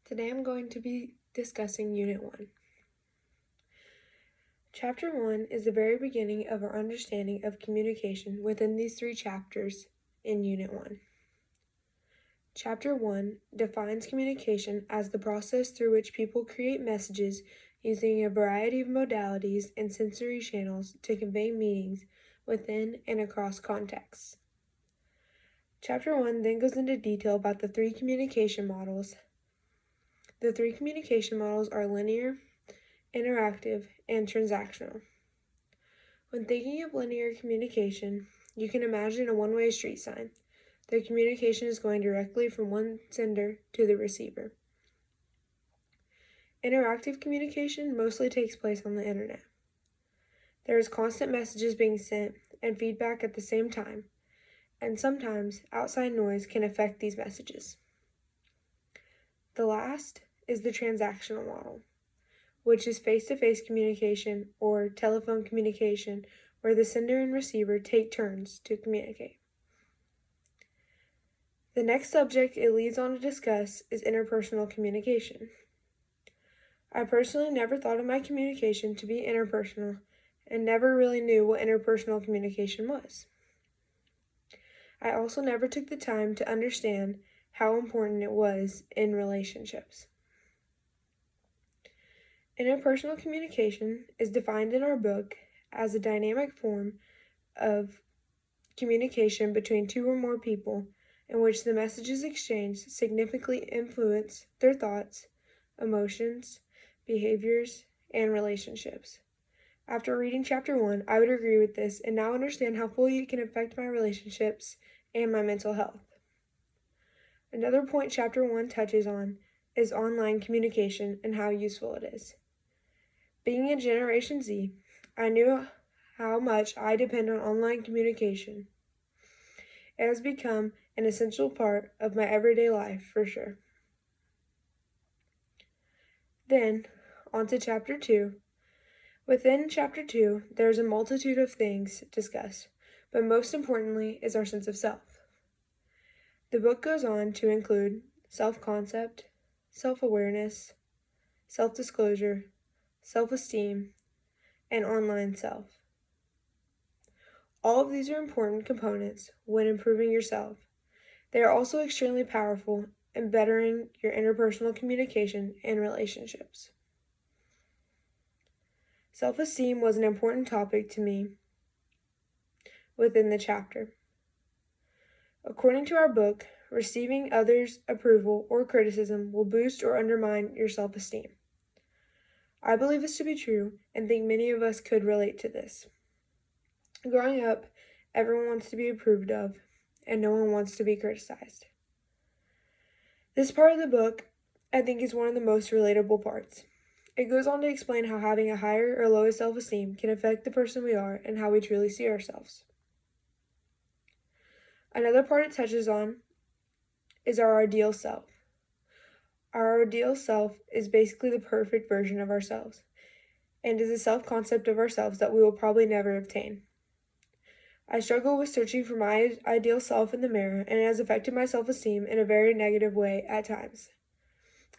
Today I'm going to be discussing Unit 1. Chapter 1 is the very beginning of our understanding of communication within these 3 chapters in Unit 1. Chapter 1 defines communication as the process through which people create messages using a variety of modalities and sensory channels to convey meanings within and across contexts. Chapter 1 then goes into detail about the 3 communication models. The 3 communication models are linear, interactive, and transactional. When thinking of linear communication, you can imagine a one-way street sign. The communication is going directly from one sender to the receiver. Interactive communication mostly takes place on the internet. There is constant messages being sent and feedback at the same time, and sometimes outside noise can affect these messages. The last is the transactional model, which is face-to-face communication or telephone communication where the sender and receiver take turns to communicate. The next subject it leads on to discuss is interpersonal communication. I personally never thought of my communication to be interpersonal and never really knew what interpersonal communication was. I also never took the time to understand how important it was in relationships. Interpersonal communication is defined in our book as a dynamic form of communication between 2 or more people in which the messages exchanged significantly influence their thoughts, emotions, behaviors, and relationships. After reading Chapter 1, I would agree with this and now understand how fully it can affect my relationships and my mental health. Another point Chapter 1 touches on is online communication and how useful it is. Being in Generation Z, I knew how much I depend on online communication. It has become an essential part of my everyday life, for sure. Then, on to Chapter 2. Within Chapter 2, there's a multitude of things discussed, but most importantly is our sense of self. The book goes on to include self-concept, self-awareness, self-disclosure, self-esteem, and online self. All of these are important components when improving yourself. They are also extremely powerful in bettering your interpersonal communication and relationships. Self-esteem was an important topic to me within the chapter. According to our book, receiving others' approval or criticism will boost or undermine your self-esteem. I believe this to be true and think many of us could relate to this. Growing up, everyone wants to be approved of, and no one wants to be criticized. This part of the book, I think, is one of the most relatable parts. It goes on to explain how having a higher or lower self-esteem can affect the person we are and how we truly see ourselves. Another part it touches on is our ideal self. Our ideal self is basically the perfect version of ourselves, and is a self-concept of ourselves that we will probably never obtain. I struggle with searching for my ideal self in the mirror, and it has affected my self-esteem in a very negative way at times.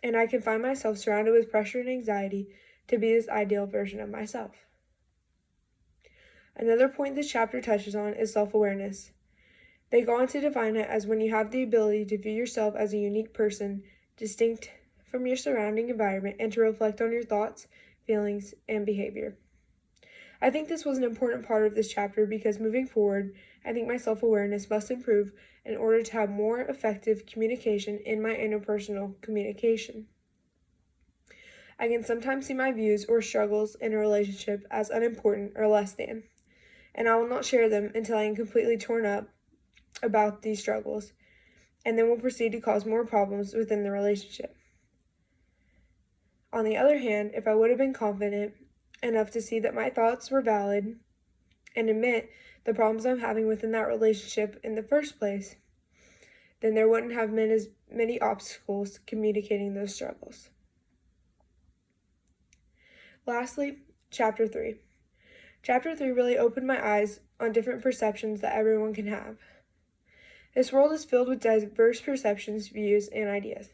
And I can find myself surrounded with pressure and anxiety to be this ideal version of myself. Another point this chapter touches on is self-awareness. They go on to define it as when you have the ability to view yourself as a unique person, distinct from your surrounding environment, and to reflect on your thoughts, feelings, and behavior. I think this was an important part of this chapter because moving forward, I think my self-awareness must improve in order to have more effective communication in my interpersonal communication. I can sometimes see my views or struggles in a relationship as unimportant or less than, and I will not share them until I am completely torn up about these struggles, and then will proceed to cause more problems within the relationship. On the other hand, if I would have been confident enough to see that my thoughts were valid and admit the problems I'm having within that relationship in the first place, then there wouldn't have been as many obstacles communicating those struggles. Lastly, Chapter 3. Chapter 3 really opened my eyes on different perceptions that everyone can have. This world is filled with diverse perceptions, views, and ideas.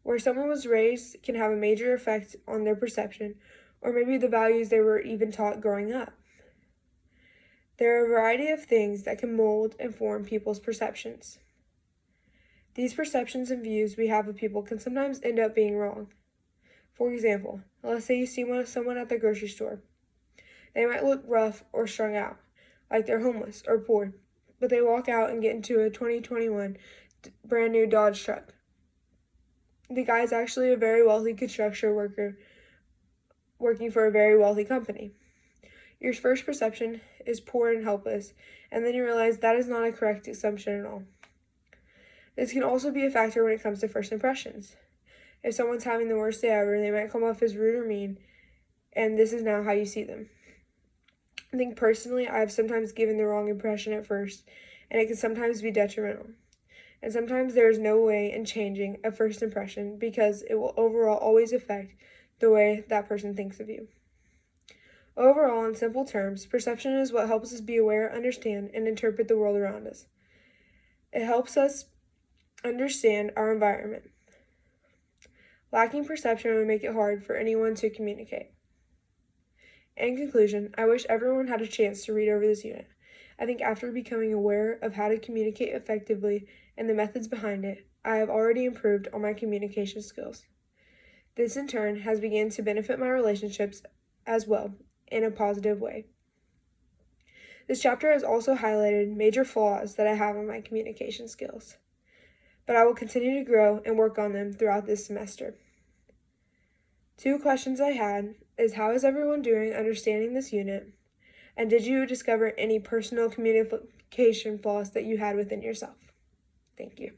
Where someone was raised can have a major effect on their perception, or maybe the values they were even taught growing up. There are a variety of things that can mold and form people's perceptions. These perceptions and views we have of people can sometimes end up being wrong. For example, let's say you see someone at the grocery store. They might look rough or strung out, like they're homeless or poor, but they walk out and get into a 2021 brand new Dodge truck. The guy is actually a very wealthy construction worker working for a very wealthy company. Your first perception is poor and helpless, and then you realize that is not a correct assumption at all. This can also be a factor when it comes to first impressions. If someone's having the worst day ever, they might come off as rude or mean, and this is now how you see them. I think personally, I've sometimes given the wrong impression at first, and it can sometimes be detrimental. And sometimes there is no way in changing a first impression because it will overall always affect the way that person thinks of you. Overall, in simple terms, perception is what helps us be aware, understand, and interpret the world around us. It helps us understand our environment. Lacking perception would make it hard for anyone to communicate. In conclusion, I wish everyone had a chance to read over this unit. I think after becoming aware of how to communicate effectively and the methods behind it, I have already improved on my communication skills. This in turn has begun to benefit my relationships as well in a positive way. This chapter has also highlighted major flaws that I have in my communication skills, but I will continue to grow and work on them throughout this semester. 2 questions I had is how is everyone doing understanding this unit, and did you discover any personal communication flaws that you had within yourself? Thank you.